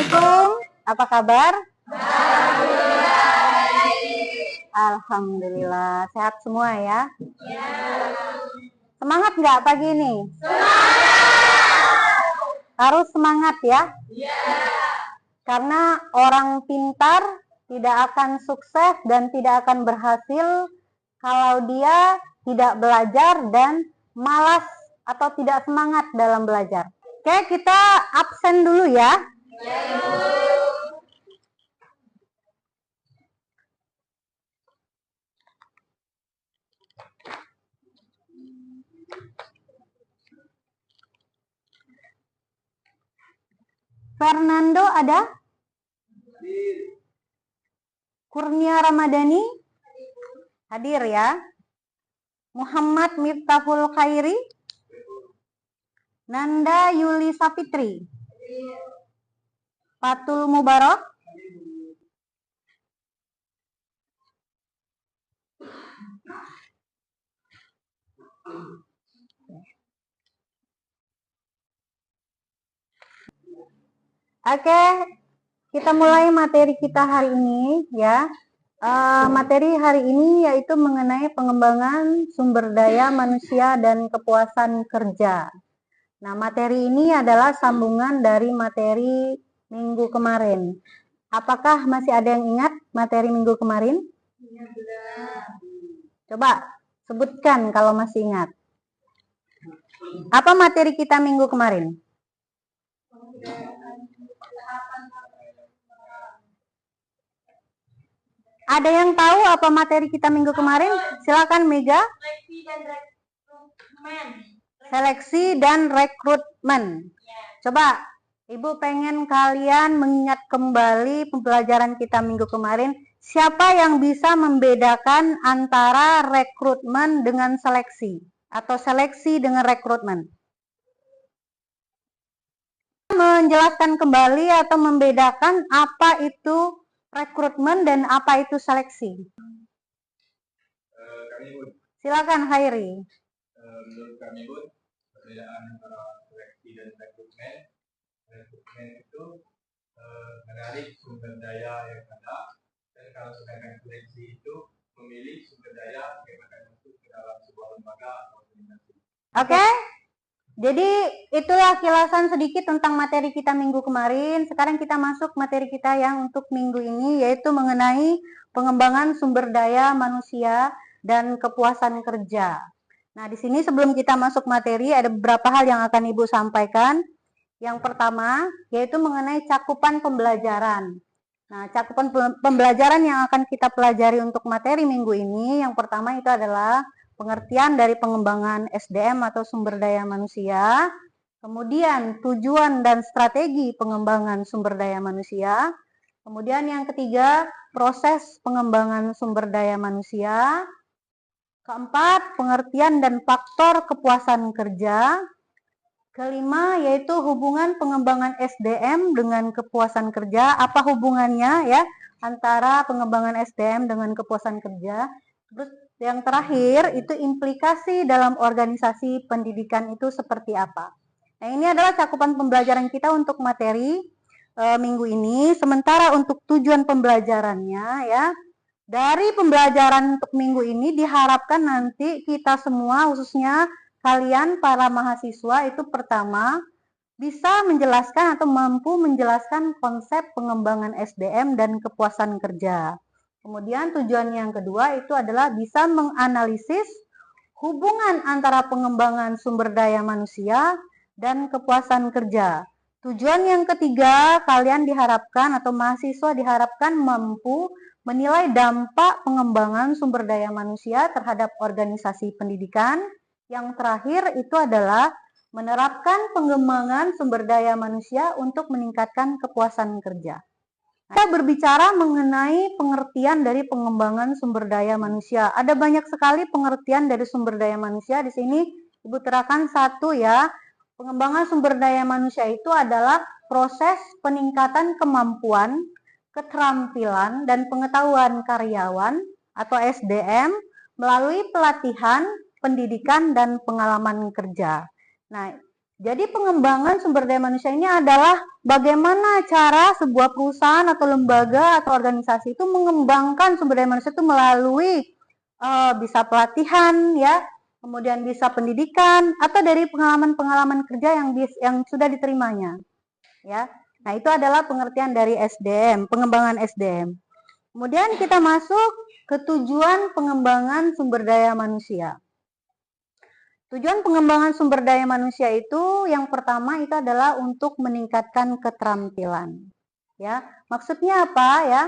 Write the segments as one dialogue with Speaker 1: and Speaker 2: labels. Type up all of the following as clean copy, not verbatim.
Speaker 1: Assalamualaikum. Apa kabar? Alhamdulillah. Sehat semua ya? Semangat nggak pagi ini? Harus semangat ya? Karena orang pintar tidak akan sukses dan tidak akan berhasil kalau dia tidak belajar dan malas atau tidak semangat dalam belajar. Oke, kita absen dulu ya. Fernando ada? Kurnia Ramadhani? Hadir ya. Muhammad Miftahul Khairi? Nanda Yuli Sapitri? Fatul Mubarak? Oke, kita mulai materi kita hari ini ya. Materi hari ini yaitu mengenai pengembangan sumber daya manusia dan kepuasan kerja. Nah, materi ini adalah sambungan dari materi minggu kemarin. Apakah masih ada yang ingat materi minggu kemarin? Coba sebutkan kalau masih ingat. Apa materi kita minggu kemarin? Ada yang tahu apa materi kita minggu kemarin? Silakan Mega. Seleksi dan rekrutmen. Coba Ibu pengen kalian mengingat kembali pembelajaran kita minggu kemarin. Siapa yang bisa membedakan antara rekrutmen dengan seleksi? Atau seleksi dengan rekrutmen? Menjelaskan kembali atau membedakan apa itu rekrutmen dan apa itu seleksi? Silakan Khairi.
Speaker 2: Menurut kami Bud, perbedaan antara seleksi dan rekrutmen itu menarik sumber daya yang ada, dan kalau sedangkan seleksi itu memilih sumber daya yang akan masuk ke dalam sebuah lembaga atau organisasi.
Speaker 1: Oke, jadi itulah kilasan sedikit tentang materi kita minggu kemarin. Sekarang kita masuk materi kita yang untuk minggu ini, yaitu mengenai pengembangan sumber daya manusia dan kepuasan kerja. Nah, di sini sebelum kita masuk materi, ada beberapa hal yang akan Ibu sampaikan. Yang pertama, yaitu mengenai cakupan pembelajaran. Nah, cakupan pembelajaran yang akan kita pelajari untuk materi minggu ini, yang pertama itu adalah pengertian dari pengembangan SDM atau sumber daya manusia, kemudian tujuan dan strategi pengembangan sumber daya manusia, kemudian yang ketiga, proses pengembangan sumber daya manusia, keempat, pengertian dan faktor kepuasan kerja, kelima, yaitu hubungan pengembangan SDM dengan kepuasan kerja. Apa hubungannya ya antara pengembangan SDM dengan kepuasan kerja? Terus yang terakhir itu implikasi dalam organisasi pendidikan itu seperti apa? Nah, ini adalah cakupan pembelajaran kita untuk materi minggu ini. Sementara untuk tujuan pembelajarannya ya, dari pembelajaran untuk minggu ini diharapkan nanti kita semua, khususnya kalian para mahasiswa, itu pertama bisa menjelaskan atau mampu menjelaskan konsep pengembangan SDM dan kepuasan kerja. Kemudian tujuan yang kedua itu adalah bisa menganalisis hubungan antara pengembangan sumber daya manusia dan kepuasan kerja. Tujuan yang ketiga, kalian diharapkan atau mahasiswa diharapkan mampu menilai dampak pengembangan sumber daya manusia terhadap organisasi pendidikan. Yang terakhir itu adalah menerapkan pengembangan sumber daya manusia untuk meningkatkan kepuasan kerja. Kita berbicara mengenai pengertian dari pengembangan sumber daya manusia. Ada banyak sekali pengertian dari sumber daya manusia. Di sini Ibu terangkan satu ya. Pengembangan sumber daya manusia itu adalah proses peningkatan kemampuan, keterampilan, dan pengetahuan karyawan atau SDM melalui pelatihan, pendidikan, dan pengalaman kerja. Nah, Jadi pengembangan sumber daya manusia ini adalah bagaimana cara sebuah perusahaan atau lembaga atau organisasi itu mengembangkan sumber daya manusia itu melalui bisa pelatihan ya, kemudian bisa pendidikan atau dari pengalaman-pengalaman kerja yang sudah diterimanya. Ya. Nah, itu adalah pengertian dari SDM, pengembangan SDM. Kemudian kita masuk ke tujuan pengembangan sumber daya manusia. Tujuan pengembangan sumber daya manusia itu yang pertama itu adalah untuk meningkatkan keterampilan. Ya, maksudnya apa ya?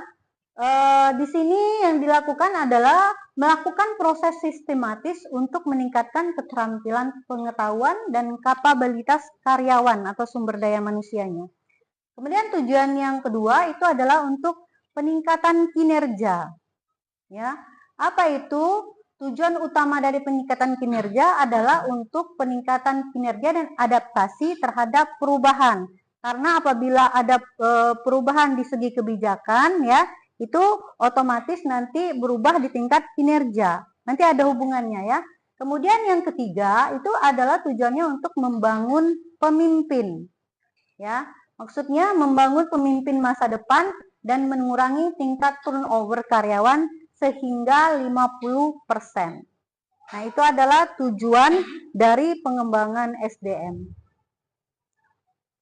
Speaker 1: Di sini yang dilakukan adalah melakukan proses sistematis untuk meningkatkan keterampilan pengetahuan dan kapabilitas karyawan atau sumber daya manusianya. Kemudian tujuan yang kedua itu adalah untuk peningkatan kinerja. Ya, apa itu? Tujuan utama dari peningkatan kinerja adalah untuk peningkatan kinerja dan adaptasi terhadap perubahan. Karena apabila ada perubahan di segi kebijakan, ya, itu otomatis nanti berubah di tingkat kinerja. Nanti ada hubungannya ya. Kemudian yang ketiga itu adalah tujuannya untuk membangun pemimpin. Ya, maksudnya membangun pemimpin masa depan dan mengurangi tingkat turnover karyawan sehingga 50%. Nah, itu adalah tujuan dari pengembangan SDM.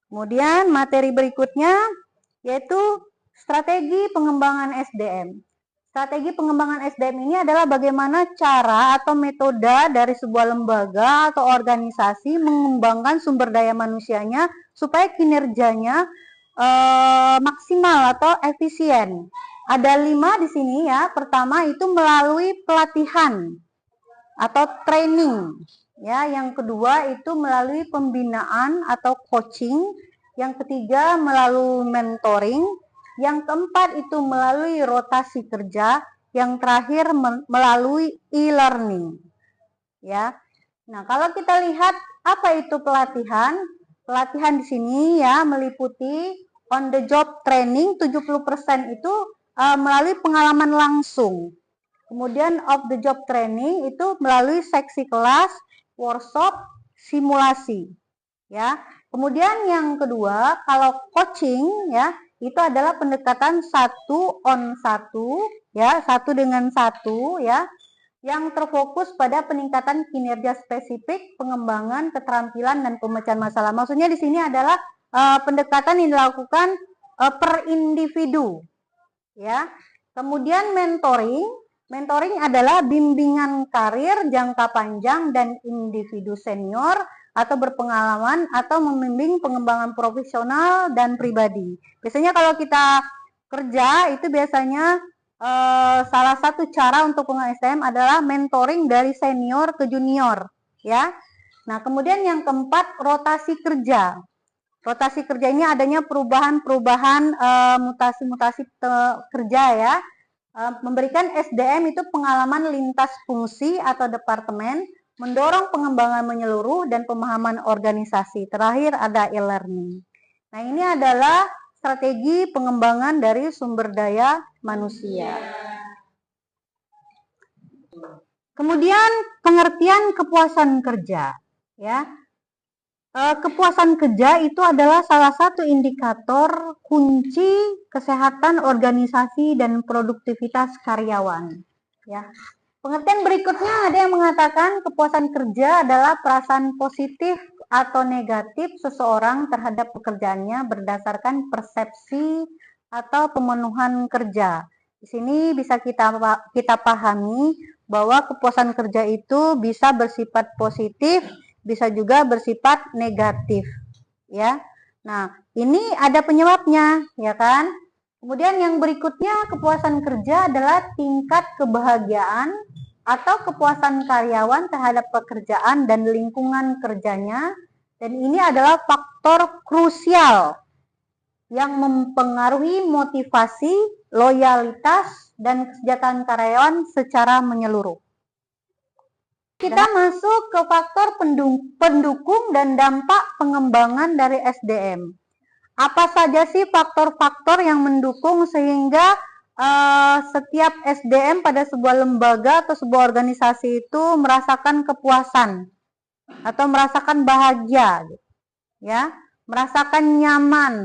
Speaker 1: Kemudian materi berikutnya yaitu strategi pengembangan SDM. Strategi pengembangan SDM ini adalah bagaimana cara atau metode dari sebuah lembaga atau organisasi mengembangkan sumber daya manusianya supaya kinerjanya maksimal atau efisien. Ada 5 di sini ya. Pertama itu melalui pelatihan atau training. Ya, yang kedua itu melalui pembinaan atau coaching. Yang ketiga melalui mentoring. Yang keempat itu melalui rotasi kerja. Yang terakhir melalui e-learning. Ya. Nah, kalau kita lihat apa itu pelatihan? Pelatihan di sini ya meliputi on the job training 70% itu melalui pengalaman langsung. Kemudian off the job training itu melalui seksi kelas, workshop, simulasi. Ya. Kemudian yang kedua, kalau coaching ya, itu adalah pendekatan 1-on-1 ya, 1 dengan 1 ya, yang terfokus pada peningkatan kinerja spesifik, pengembangan keterampilan dan pemecahan masalah. Maksudnya di sini adalah pendekatan yang dilakukan per individu. Ya. Kemudian mentoring adalah bimbingan karir jangka panjang dan individu senior atau berpengalaman atau membimbing pengembangan profesional dan pribadi. Biasanya kalau kita kerja itu biasanya salah satu cara untuk pengembangan SDM adalah mentoring dari senior ke junior, ya. Nah, kemudian yang keempat rotasi kerja. Rotasi kerja ini adanya perubahan-perubahan mutasi-mutasi kerja ya. Memberikan SDM itu pengalaman lintas fungsi atau departemen, mendorong pengembangan menyeluruh dan pemahaman organisasi. Terakhir ada e-learning. Nah, ini adalah strategi pengembangan dari sumber daya manusia. Kemudian pengertian kepuasan kerja ya. Kepuasan kerja itu adalah salah satu indikator kunci kesehatan organisasi dan produktivitas karyawan. Ya. Pengertian berikutnya ada yang mengatakan kepuasan kerja adalah perasaan positif atau negatif seseorang terhadap pekerjaannya berdasarkan persepsi atau pemenuhan kerja. Di sini bisa kita pahami bahwa kepuasan kerja itu bisa bersifat positif, bisa juga bersifat negatif, ya. Nah, ini ada penyebabnya, ya kan? Kemudian yang berikutnya kepuasan kerja adalah tingkat kebahagiaan atau kepuasan karyawan terhadap pekerjaan dan lingkungan kerjanya, dan ini adalah faktor krusial yang mempengaruhi motivasi, loyalitas, dan kesejahteraan karyawan secara menyeluruh. Kita masuk ke faktor pendukung dan dampak pengembangan dari SDM. Apa saja sih faktor-faktor yang mendukung sehingga setiap SDM pada sebuah lembaga atau sebuah organisasi itu merasakan kepuasan atau merasakan bahagia? ya, merasakan nyaman.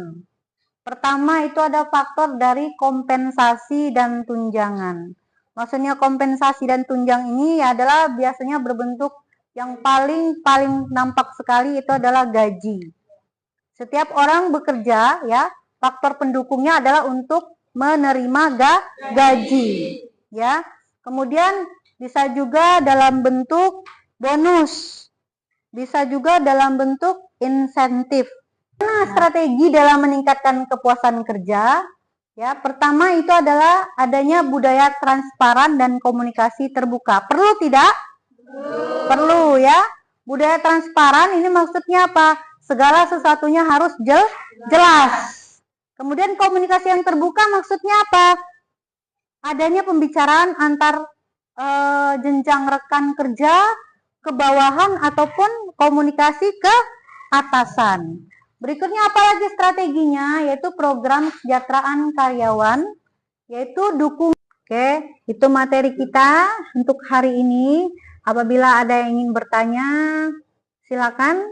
Speaker 1: Pertama itu ada faktor dari kompensasi dan tunjangan. Maksudnya kompensasi dan tunjang ini adalah biasanya berbentuk yang paling nampak sekali itu adalah gaji. Setiap orang bekerja, ya, faktor pendukungnya adalah untuk menerima gaji, ya. Kemudian bisa juga dalam bentuk bonus, bisa juga dalam bentuk insentif. Nah, strategi dalam meningkatkan kepuasan kerja, ya, pertama itu adalah adanya budaya transparan dan komunikasi terbuka. Perlu tidak? Perlu, ya. Budaya transparan ini maksudnya apa? Segala sesuatunya harus jelas. Kemudian komunikasi yang terbuka maksudnya apa? Adanya pembicaraan antar jenjang rekan kerja ke bawahan ataupun komunikasi ke atasan. Berikutnya apalagi strateginya, yaitu program kesejahteraan karyawan, yaitu dukung. Oke, itu materi kita untuk hari ini. Apabila ada yang ingin bertanya, silakan.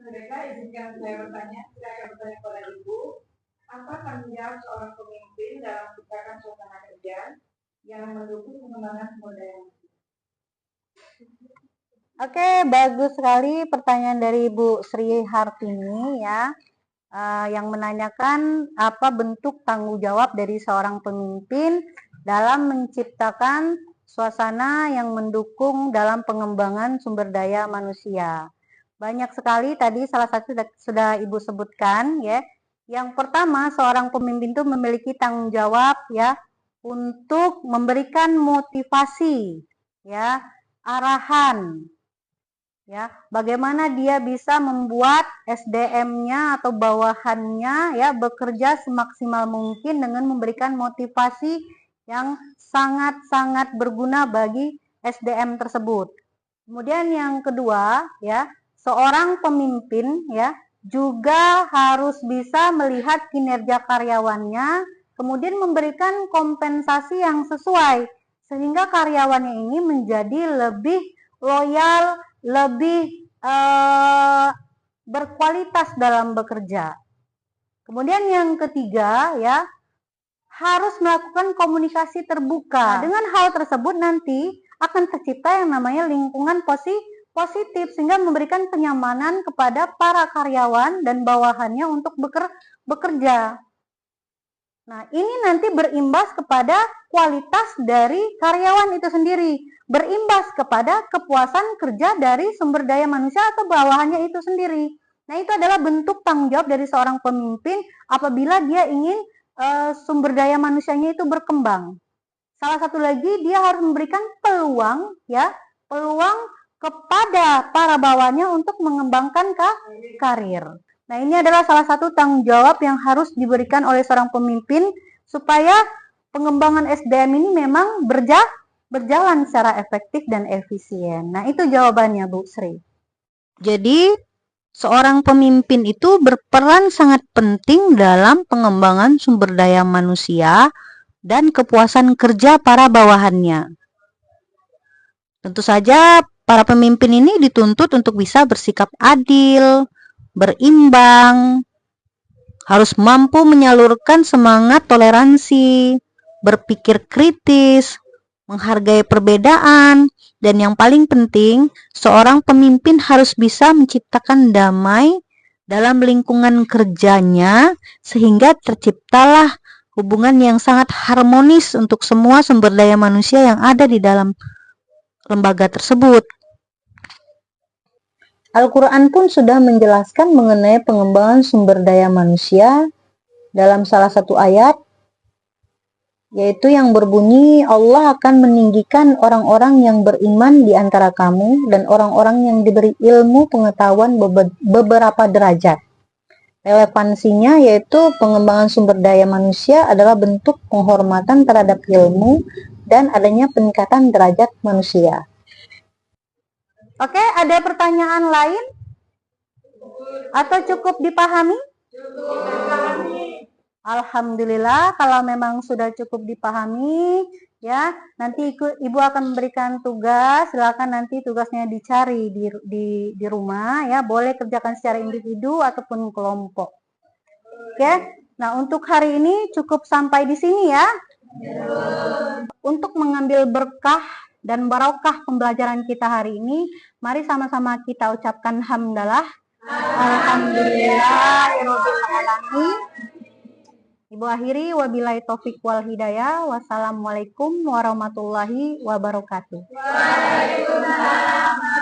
Speaker 3: Mereka izinkan saya bertanya kepada Ibu, apa tanggung jawab seorang pemimpin dalam menciptakan suasana kerja yang mendukung pengembangan sumber daya manusia?
Speaker 1: Oke, bagus sekali pertanyaan dari Ibu Sri Hartini, ya, yang menanyakan apa bentuk tanggung jawab dari seorang pemimpin dalam menciptakan suasana yang mendukung dalam pengembangan sumber daya manusia. Banyak sekali tadi, salah satu sudah Ibu sebutkan, ya. Yang pertama, seorang pemimpin itu memiliki tanggung jawab, ya, untuk memberikan motivasi, ya, arahan, ya, bagaimana dia bisa membuat SDM-nya atau bawahannya, ya, bekerja semaksimal mungkin dengan memberikan motivasi yang sangat-sangat berguna bagi SDM tersebut. Kemudian yang kedua, ya, seorang pemimpin, ya, juga harus bisa melihat kinerja karyawannya, kemudian memberikan kompensasi yang sesuai sehingga karyawannya ini menjadi lebih loyal, lebih berkualitas dalam bekerja. Kemudian yang ketiga, ya, harus melakukan komunikasi terbuka. Dengan hal tersebut nanti akan tercipta yang namanya lingkungan positif sehingga memberikan kenyamanan kepada para karyawan dan bawahannya untuk bekerja. Nah, ini nanti berimbas kepada kualitas dari karyawan itu sendiri, berimbas kepada kepuasan kerja dari sumber daya manusia atau bawahannya itu sendiri. Nah, itu adalah bentuk tanggung jawab dari seorang pemimpin apabila dia ingin sumber daya manusianya itu berkembang. Salah satu lagi, dia harus memberikan peluang, ya, peluang kepada para bawahannya untuk mengembangkan karir. Nah, ini adalah salah satu tanggung jawab yang harus diberikan oleh seorang pemimpin supaya pengembangan SDM ini memang berjalan secara efektif dan efisien. Nah, itu jawabannya, Bu Sri. Jadi, seorang pemimpin itu berperan sangat penting dalam pengembangan sumber daya manusia dan kepuasan kerja para bawahannya. Tentu saja para pemimpin ini dituntut untuk bisa bersikap adil, berimbang, harus mampu menyalurkan semangat toleransi, berpikir kritis, menghargai perbedaan, dan yang paling penting, seorang pemimpin harus bisa menciptakan damai dalam lingkungan kerjanya sehingga terciptalah hubungan yang sangat harmonis untuk semua sumber daya manusia yang ada di dalam lembaga tersebut. Al-Quran pun sudah menjelaskan mengenai pengembangan sumber daya manusia dalam salah satu ayat, yaitu yang berbunyi, Allah akan meninggikan orang-orang yang beriman di antara kamu dan orang-orang yang diberi ilmu pengetahuan beberapa derajat. Relevansinya yaitu pengembangan sumber daya manusia adalah bentuk penghormatan terhadap ilmu dan adanya peningkatan derajat manusia. Oke, ada pertanyaan lain? Atau cukup dipahami?
Speaker 3: Cukup dipahami.
Speaker 1: Alhamdulillah, kalau memang sudah cukup dipahami, Ya, nanti Ibu akan memberikan tugas, silakan nanti tugasnya dicari di rumah ya, boleh kerjakan secara individu ataupun kelompok. Oke. Nah, untuk hari ini cukup sampai di sini ya. Untuk mengambil berkah dan barokah pembelajaran kita hari ini, mari sama-sama kita ucapkan hamdalah. Alhamdulillahirabbil alamin. Ibu akhiri wabillahi taufik wal hidayah. Wassalamualaikum warahmatullahi wabarakatuh.
Speaker 3: Waalaikumsalam.